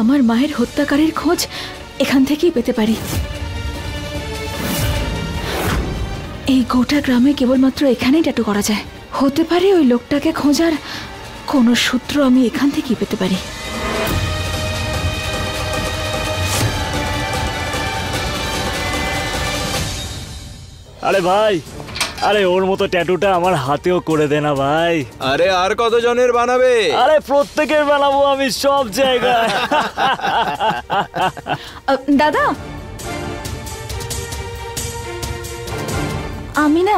আমার মায়ের হত্যাকারীর খোঁজ এখান থেকেই পেতে পারি। এই গোটা গ্রামে কেবলমাত্র এখানেই ট্যাটু করা যায়। হতে পারে ওই লোকটাকে খোঁজার কোনো সূত্র আমি এখান থেকেই পেতে পারি। আরে ভাই, আরে ওর মতো ট্যাটুটা আমার হাতেও করে দে না ভাই। আরে আর কতজনের বানাবে? আরে প্রত্যেকের বানাবো আমি, সব জায়গায়। দাদা, আমি না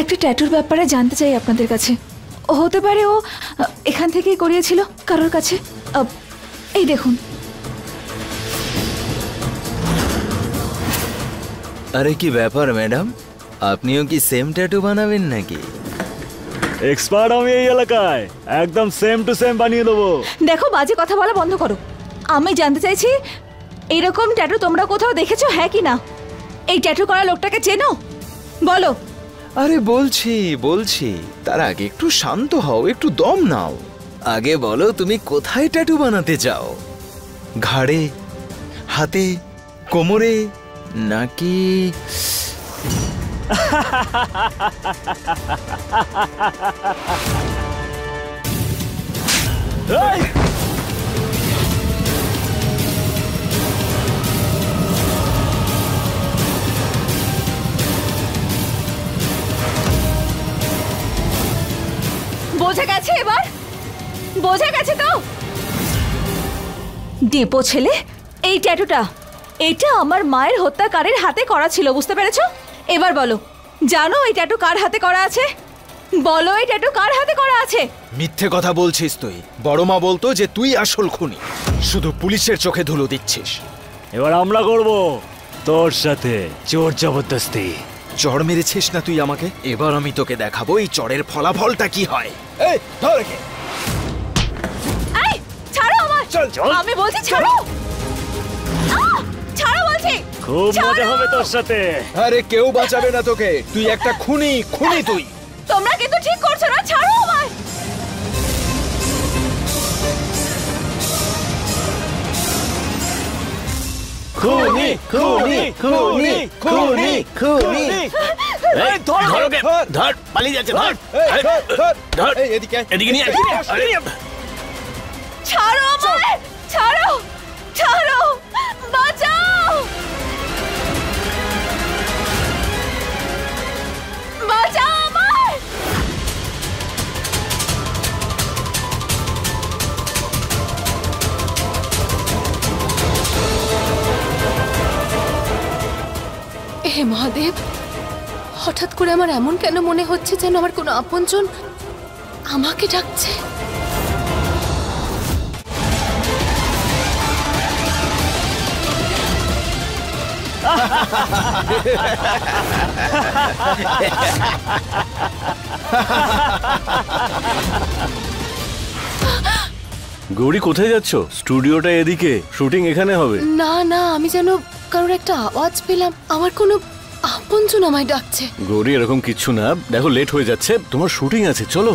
একটা ট্যাটুর ব্যাপারে জানতে চাই আপনাদের কাছে। হতে পারে ও এখান থেকেই করিয়েছিল কারোর কাছে। এই দেখুন। আরে কি ব্যাপার ম্যাডাম, আপনিও কি সেম ট্যাটু বানাবেন নাকি? এক্সপার্ট আমি এই এলাকায়, একদম সেম টু সেম বানিয়ে দেবো। দেখো, বাজে কথা বলা বন্ধ করো। আমি জানতে চাইছি এরকম ট্যাটু তোমরা কোথাও দেখেছো, হ্যাঁ কি না? এই ট্যাটু করা লোকটাকে চেনো? বলো। আরে বলছি, তার আগে একটু শান্ত হও, একটু দম নাও। আগে বলো তুমি কোথায় ট্যাটু বানাতে চাও? ঘাড়ে, হাতে, কোমরে নাকি? বোঝা গেছে এবার? বোঝা গেছে তো? ডেপো ছেলে, এই ট্যাটুটা এটা আমার মায়ের হত্যাকারীর হাতে করা ছিল, বুঝতে পেরেছো? এবার বলো, জানো এই ট্যাটু কার হাতে করা আছে? বলো, এই ট্যাটু কার হাতে করা আছে? মিথ্যে কথা বলছিস তুই। বড় মা বলতো যে তুই আসল খুনি, শুধু পুলিশের চোখে ধুলো দিচ্ছিস। এবার আমরা করব তোর সাথে চোর জবরদস্তি। চড় মেরেছিস না তুই আমাকে, এবার আমি তোকে দেখাবো এই চড়ের ফলাফলটা কি হয়। এই ধর একে। এই ছাড়ো আমায়, চল। আমি বলছি ছাড়ো। ছাড়ো বলছি। খুব মজা হবে তোর সাথে। আরে কেউ বাঁচাবে না তোকে, তুই একটা খুনি তুই। তোমরা কিন্তু ঠিক করছো না, ছাড়ো আমায়। খুনি খুনি খুনি খুনি খুনি। এই ধর ওকে, ধর, পালিয়ে যাচ্ছে, ধর ধর, এদিকে নিয়ে ছাড়ো আমায়, ছাড়ো, ছাড়ো, বাঁচাও, বাঁচাও আমায়। হে মহাদেব, হঠাৎ করে আমার এমন কেন মনে হচ্ছে যেন আমার কোনো আপনজন আমাকে ডাকছে। গৌরী, কোথায় যাচ্ছ? স্টুডিওটা এদিকে, শুটিং এখানে হবে। না না, আমি যেন কারোর একটা আওয়াজ পেলাম, আমার কোনো আপনজন আমায় ডাকছে। গৌরী, এরকম কিচ্ছু না, দেখো লেট হয়ে যাচ্ছে, তোমার শুটিং আছে, চলো।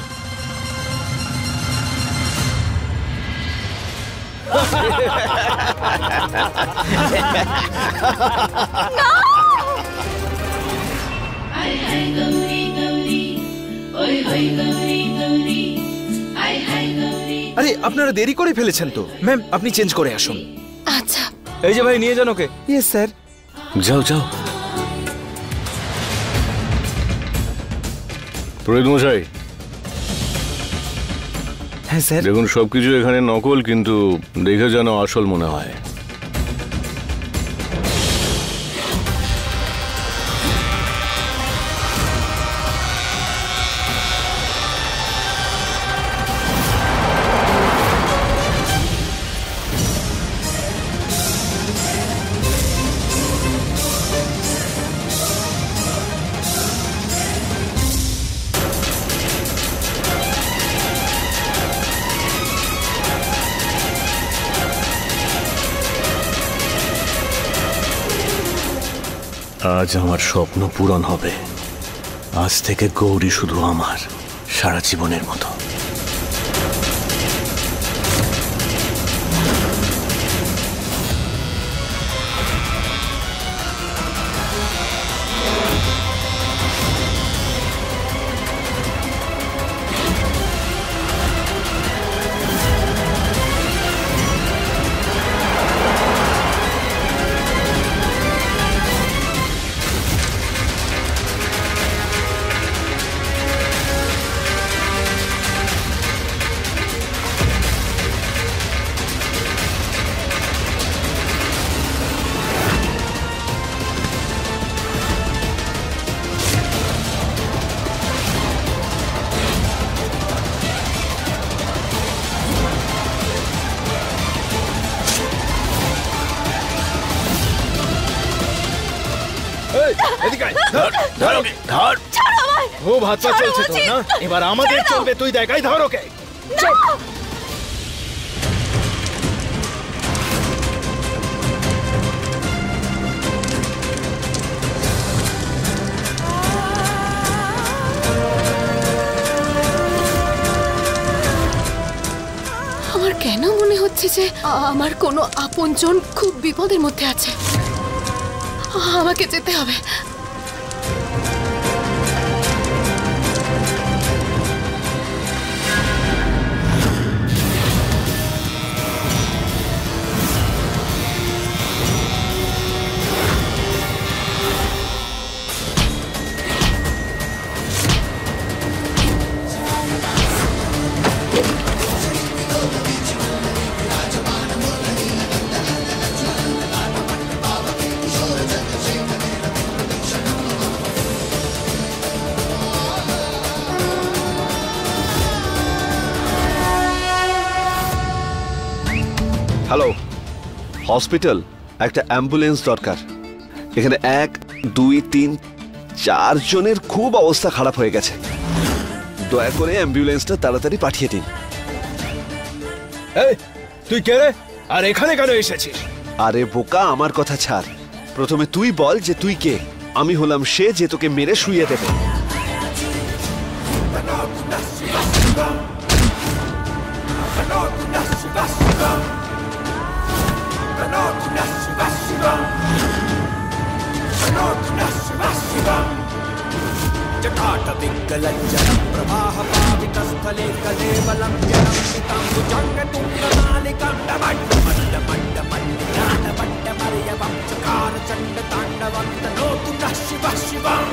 আরে আপনারা দেরি করে ফেলেছেন তো। ম্যাম, আপনি চেঞ্জ করে আসুন। আচ্ছা। এই যে ভাই, নিয়ে যান ওকে। Yes sir. যাও যাও। পুরোহিত মশাই। হ্যাঁ স্যার। দেখুন, সবকিছু এখানে নকল, কিন্তু দেখে যেন আসল মনে হয়। আজ আমার স্বপ্ন পূরণ হবে। আজ থেকে গৌরী শুধু আমার, সারা জীবনের মতো। এদিকে আয়, ধর ধর ওকে, ধর। ছাড়ো আমায়। খুব হাত পা ছাড়ো চলছে তোর বলছি। না? এবার আমাদের ছেড়ে দাও। চলবে, তুই দেখাই, ধর ওকে। না। আমার কেন মনে হচ্ছে যে আমার কোনো আপনজন খুব বিপদের মধ্যে আছে। আমাকে যেতে হবে। হ্যালো, হসপিটাল, একটা অ্যাম্বুলেন্স দরকার। এখানে 1, 2, 3, 4 জনের খুব অবস্থা খারাপ হয়ে গেছে। দয়া করে অ্যাম্বুলেন্সটা তাড়াতাড়ি পাঠিয়ে দিন। এই, তুই কে রে? আর এখানে কেন এসেছিস? আরে বোকা, আমার কথা ছাড়। প্রথমে তুই বল যে তুই কে। আমি হলাম সে যে তোকে মেরে শুইয়ে দেবে। जटाटविग्गलज्जलं प्रवाहपावितस्थले कलेवलं जलम्बिताम्बुजङ्गतुङ्गमालिकां डमण्डमण्डमण्डिताण्डवण्डमर्यवं चकारचण्डताण्डवं तनोतु नः शिवः शिवं,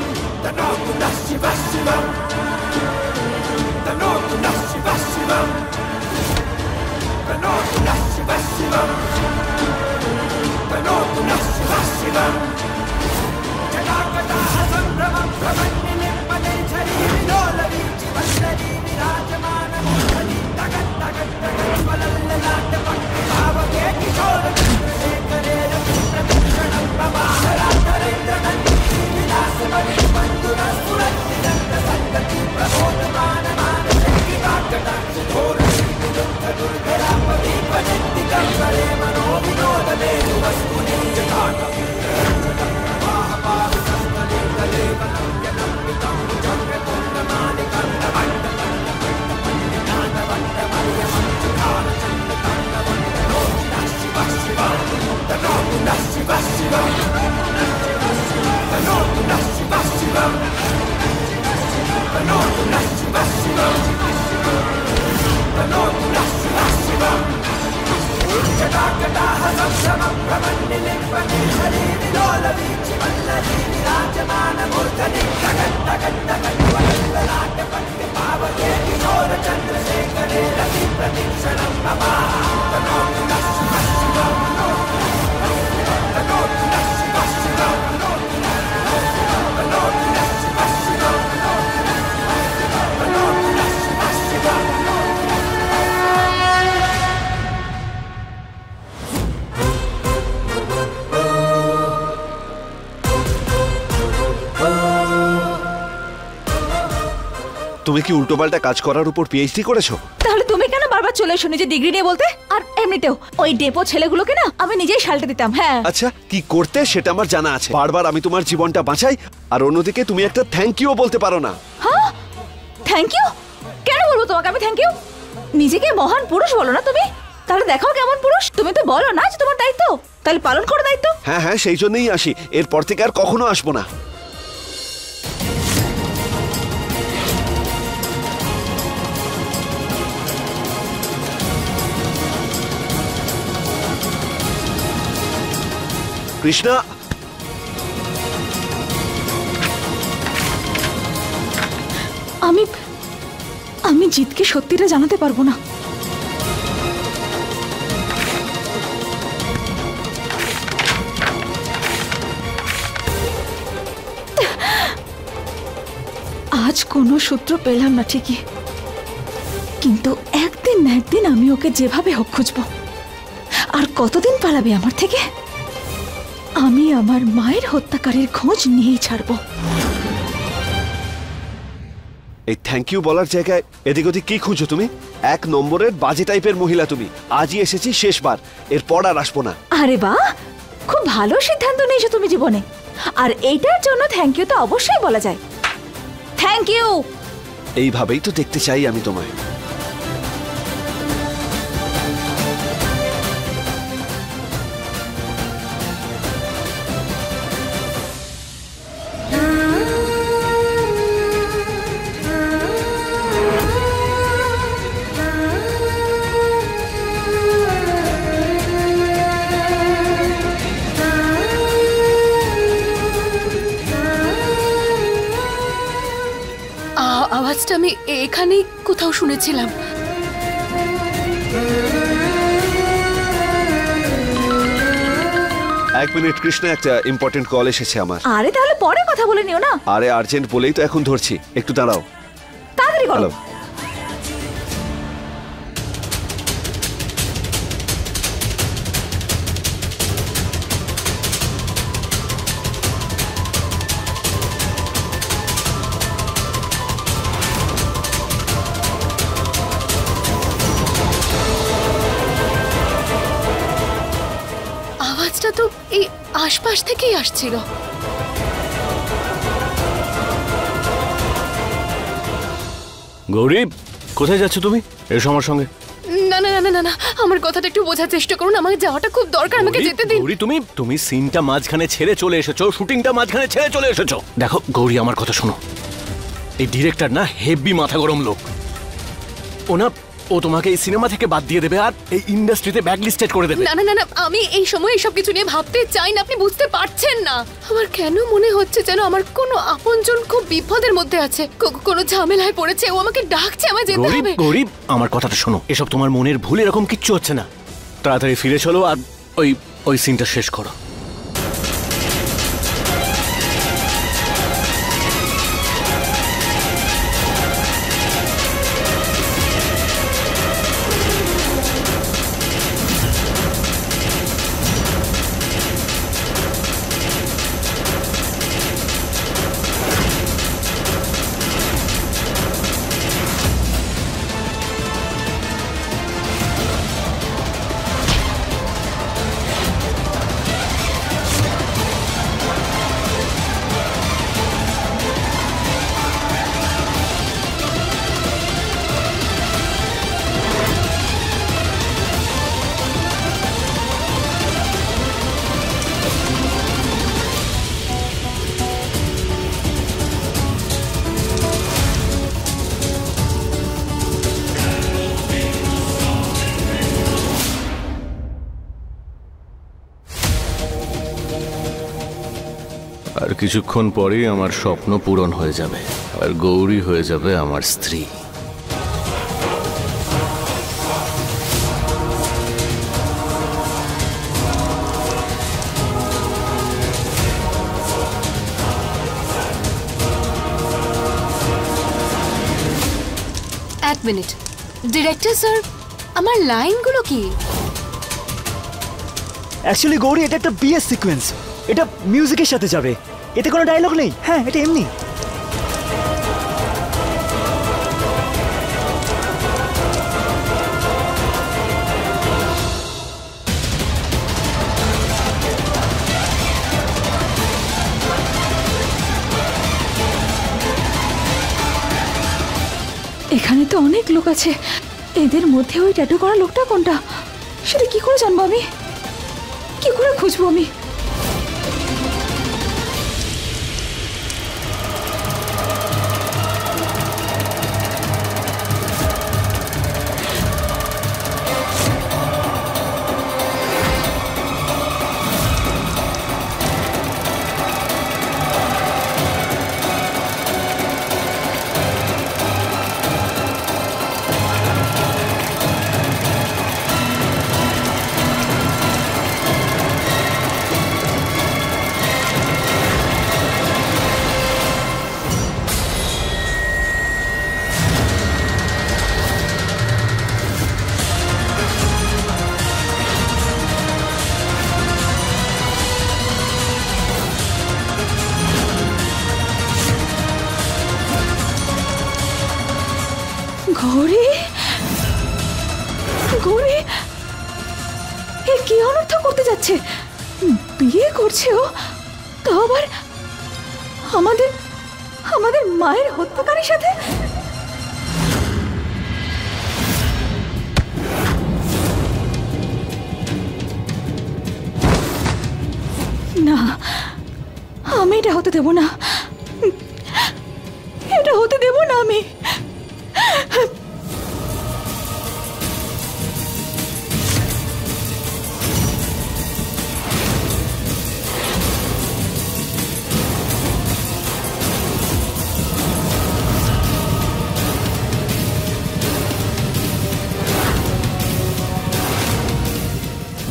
तनोतु नः शिवः शिवं, तनोतु नः शिवः शिवं, तनोतु नः शिवः शिवं, तनोतु नः शिवः शिवं। जटाकटाः सम्भ्रमं प्रमन्निलिम्पने शरीरिलोलवीचि वल्लरी विराजमानमूर्धनि तगत् तगत् तगत् वलल्ललाटपट्टिभावके किशोरचन्द्रशेखरे रतिप्रतीक्षणं प्रवाहरातरेन्द्रनन्दिनी विलासमणिबन्धुरस्फुरद्दिदन्तसन्तति प्रबोधमानमानशक्तिकाकटाक्षिधोरशीलुब्धदुर्गरापदीपनिन्दितं करे मनोविनोदमेरुवस्तुनि जटाटविग्गलज्जलं जटाकटाः सम्भ्रमं प्रमन्निलिम्पने शरीरिलोलवीचि वल्लरी विराजमानमूर्धनि तगत् तगत् तगत् वलल्ललाटपट्टिभावके किशोरचन्द्रशेखरे रतिप्रतीक्षणं प्रवाह तनोतु नः शिवः शिवं, तनोतु नः शिवः शिवं, तनोतु नः शिवः शिवं, तनोतु नः शिवः शिवं। তুমি কি উল্টোপাল্টা কাজ করার উপর পিএইচডি করেছো? তাহলে তুমি কেন বারবার চলে এসো নিজে ডিগ্রি নিয়ে বলতে? আর এমনিতেও ওই ডেপো ছেলেগুলোকে না আমি নিজেই সালটে দিতাম। হ্যাঁ, আচ্ছা, কি করতে সেটা আমার জানা আছে। বারবার আমি তোমার জীবনটা বাঁচাই, আর অন্যদিকে তুমি একটা থ্যাংক ইউ বলতে পারো না। হ্যাঁ, থ্যাংক ইউ কেন বলবো তোমাকে আমি থ্যাংক ইউ? নিজেকে মহান পুরুষ বলো না তুমি? তাহলে দেখাও কেমন পুরুষ। তুমি তো বলো না যে তোমার দায়িত্ব, তাহলে পালন করো দায়িত্ব। হ্যাঁ হ্যাঁ, সেই জন্যই আসি, এরপর থেকে আর কখনো আসবো না। কৃষ্ণা, আমি জিতকে সত্যিটা জানাতে পারবো না। আজ কোনো সূত্র পেলাম না ঠিকই, কিন্তু একদিন না একদিন আমি ওকে যেভাবে হোক খুঁজবো। আর কতদিন পালাবে আমার থেকে? আমি আমার মায়ের হত্যাকারীর খোঁজ নিয়েই ছাড়বো। এই থ্যাংক ইউ বলার জায়গায় এদিক ওদিক কি খুঁজো তুমি? 1 নম্বরের বাজে টাইপের মহিলা তুমি। আজই এসেছি, শেষবার, এরপর আর আসবো না। আরে বাহ, খুব ভালো সিদ্ধান্ত নিয়েছো তুমি জীবনে। আর এইটার জন্য থ্যাংক ইউ তো অবশ্যই বলা যায়। Thank you. এইভাবেই তো দেখতে চাই আমি তোমায়। আওয়াজটা আমি এখানেই কোথাও শুনেছিলাম। এক মিনিট কৃষ্ণা, একটা ইম্পর্টেন্ট কল এসেছে আমার। আরে তাহলে পরে কথা বলে নিও না। আরে আর্জেন্ট বলেই তো এখন ধরছি, একটু দাঁড়াও। তাড়াতাড়ি করো। হ্যালো। আওয়াজটা তো এই আশপাশ থেকেই আসছিল। গৌরী, কোথায় যাচ্ছ তুমি? এসো আমার সঙ্গে। না না না না না, আমার কথাটা একটু বোঝার চেষ্টা করুন। আমাকে যাওয়াটা খুব দরকার, আমাকে যেতে দিন। গৌরী, তুমি সিনটা মাঝখানে ছেড়ে চলে এসেছো, শুটিংটা মাঝখানে ছেড়ে চলে এসেছো। দেখো গৌরী, আমার কথা শোনো। এই ডিরেক্টর না হেভি মাথা গরম লোক। ও তোমাকে এই সিনেমা থেকে বাদ দিয়ে দেবে আর এই ইন্ডাস্ট্রিতে ব্যাকলিস্টেড করে দেবে। না না না না, আমি এই সময় এইসব কিছু নিয়ে ভাবতে চাই না। আপনি বুঝতে পারছেন না। আমার কেন মনে হচ্ছে যেন আমার কোনো আপনজন খুব বিপদের মধ্যে আছে, কোনো ঝামেলায় পড়েছে। ও আমাকে ডাকছে, আমায় যেতে হবে। গৌরী, আমার কথাটা শোনো। এসব তোমার মনের ভুল, এরকম কিচ্ছু হচ্ছে না। তাড়াতাড়ি ফিরে চলো আর ওই সিনটা শেষ করো। আর কিছুক্ষণ পরেই আমার স্বপ্ন পূরণ হয়ে যাবে আর গৌরী হয়ে যাবে আমার স্ত্রী। এক মিনিট ডিরেক্টর স্যার, আমার লাইনগুলো কি? অ্যাকচুয়ালি গৌরী, এটা একটা বিয়ের সিকোয়েন্স। এটা মিউজিকের সাথে যাবে, এতে কোনো ডায়লগ নেই। হ্যাঁ, এটা এমনি। এখানে তো অনেক লোক আছে, এদের মধ্যে ওই ট্যাটু করা লোকটা কোনটা সেটা কি করে জানবো আমি? কি করে খুঁজবো আমি? গৌরী এ কি অনর্থ করতে যাচ্ছে? বিয়ে করছে ও, তাও আবার আমাদের আমাদের মায়ের হত্যাকারীর সাথে। না, আমি এটা হতে দেব না, এটা হতে দেব না আমি।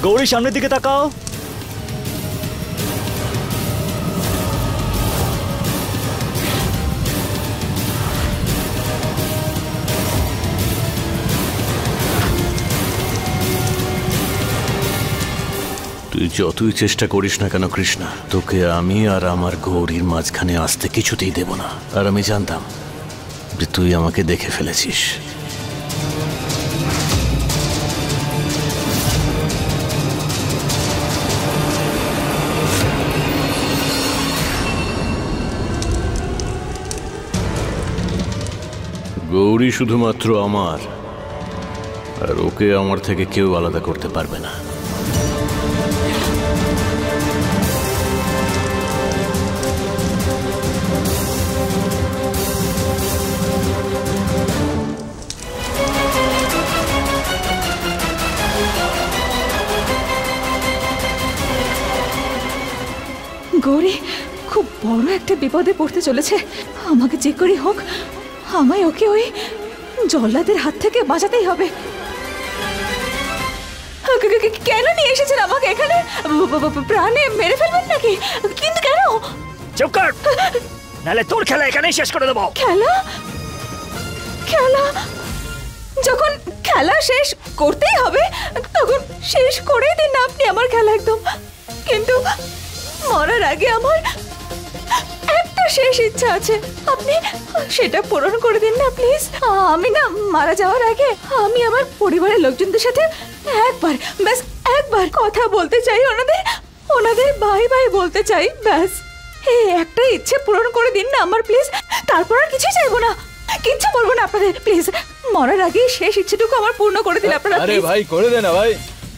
গৌরী সামনের দিকে তাকাও। তুই যতই চেষ্টা করিস না কেন কৃষ্ণা, তোকে আমি আর আমার গৌরীর মাঝখানে আসতে কিছুতেই দেব না। আর আমি জানতাম যে তুই আমাকে দেখে ফেলেছিস। গৌরী শুধুমাত্র আমার, আর ওকে আমার থেকে কেউ আলাদা করতে পারবে না। গৌরী খুব বড় একটা বিপদে পড়তে চলেছে। আমাকে যে করে হোক আমায় ওকে ওই জল্লাদের হাত থেকে বাঁচাতেই হবে। কেন নিয়ে এসেছেন আমাকে এখানে? প্রাণে মেরে ফেলবেন নাকি? কিন্তু কেন? চুপ কর, নাহলে তোর খেলা এখানেই শেষ করে দেবো। খেলা? খেলা যখন খেলা শেষ করতেই হবে তখন শেষ করেই দিন না আপনি আমার খেলা একদম। কিন্তু মরার আগে আমার একটা শেষ ইচ্ছা আছে, আপনি সেটা পূরণ করে দিন না প্লিজ। আমি না মারা যাওয়ার আগে আমি আমার পরিবারের লোকজনদের সাথে একবার, ব্যাস একবার কথা বলতে চাই, ওনাদের বাই বাই বলতে চাই, ব্যাস। এই একটা ইচ্ছে পূরণ করে দিন না আমার প্লিজ। তারপর আর কিছুই চাইবো না, কিচ্ছু বলবো না আপনাদের প্লিজ। মরার আগে শেষ ইচ্ছেটুকু আমার পূর্ণ করে দিন আপনারা। আরে ভাই করে দে না ভাই,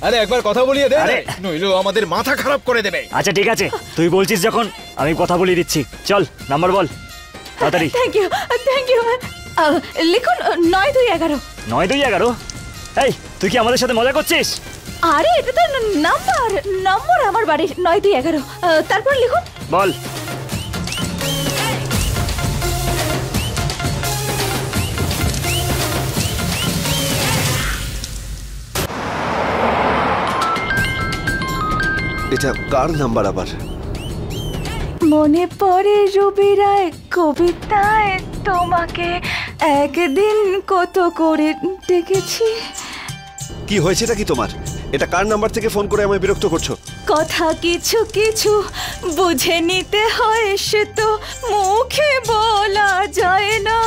আরে একবার কথা বলিয়ে দে, নইলে আমাদের মাথা খারাপ করে দেবে। আচ্ছা ঠিক আছে, তুই বলছিস যখন আমি কথা বলিয়ে দিচ্ছি। চল নাম্বার বল তাড়াতাড়ি। Thank you, thank you. লিখুন 9211। 9211? এই তুই কি আমাদের সাথে মজা করছিস? আরে এটা তো নম্বর আমার বাড়ির 9211। তারপর লিখুন। বল। এটা কার নাম্বার আবার? মনে পড়ে রবি রায় কবিতায় তোমাকে একদিন কত করে ডেকেছি। কি হয়েছেটা কি তোমার? এটা কার নাম্বার থেকে ফোন করে আমায় বিরক্ত করছো? কথা কিছু কিছু বুঝে নিতে হয়, সে তো মুখে বলা যায় না,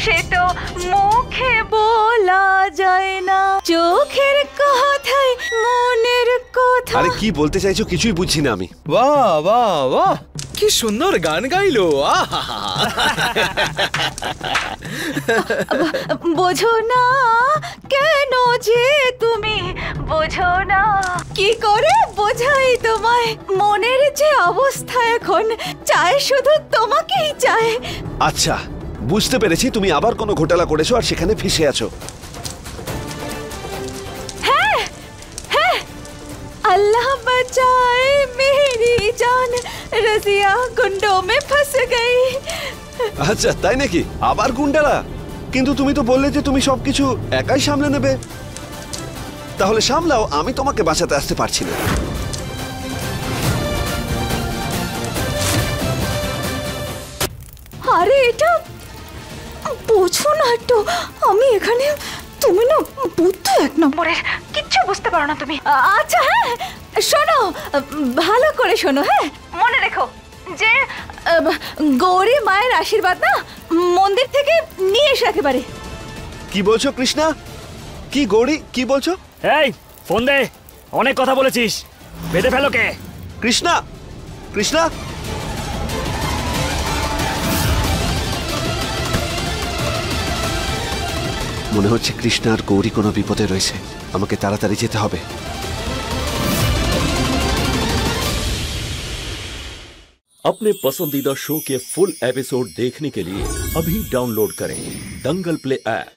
সে তো মুখে বলা যায় না, চোখের কথায় মনের কথা। আরে কি বলতে চাইছো কিছুই বুঝছি না আমি। বাহ বাহ বাহ, কি সুন্দর গান গাইলো। বোঝো না কেন যে তুমি বোঝো না, কি করে বোঝাই তোমায়, মনের যে অবস্থা এখন চায় শুধু তোমাকেই চায়। আচ্ছা বুঝতে পেরেছি, তুমি আবার কোনো ঘোটালা করেছো আর সেখানে ফেঁসে আছো। হ্যাঁ হ্যাঁ, अल्लाह बचाए मेरी जान, रजिया गुंडों में फंस गई। আচ্ছা তাই নাকি? আবার গুন্ডারা? কিন্তু তুমি তো বললে যে তুমি সবকিছু একাই সামলে নেবে। তাহলে সামলাও, আমি তোমাকে বাঁচাতে আসতে পারছি না। আরে এটা বোঝো না একটু, আমি এখানে, তুমি না বুদ্ধ এক নম্বরের, কিচ্ছু বুঝতে পারো না তুমি। আচ্ছা হ্যাঁ শোনো, ভালো করে শোনো, হ্যাঁ মনে রেখো যে গৌরী মায়ের আশীর্বাদ না মন্দির থেকে নিয়ে এসো একেবারে। কি বলছো কৃষ্ণা? কি গৌরী, কি বলছো? এই ফোন দে, অনেক কথা বলেছিস, বেঁধে ফেলো কে? কৃষ্ণা, কৃষ্ণা, মনে হচ্ছে কৃষ্ণা আর গৌরী কোনো বিপদে রয়েছে। আমাকে তাড়াতাড়ি যেতে হবে। अपने पसंदीदा शो के फुल एपिसोड देखने के लिए अभी डाउनलोड करें दंगल प्ले ऐप।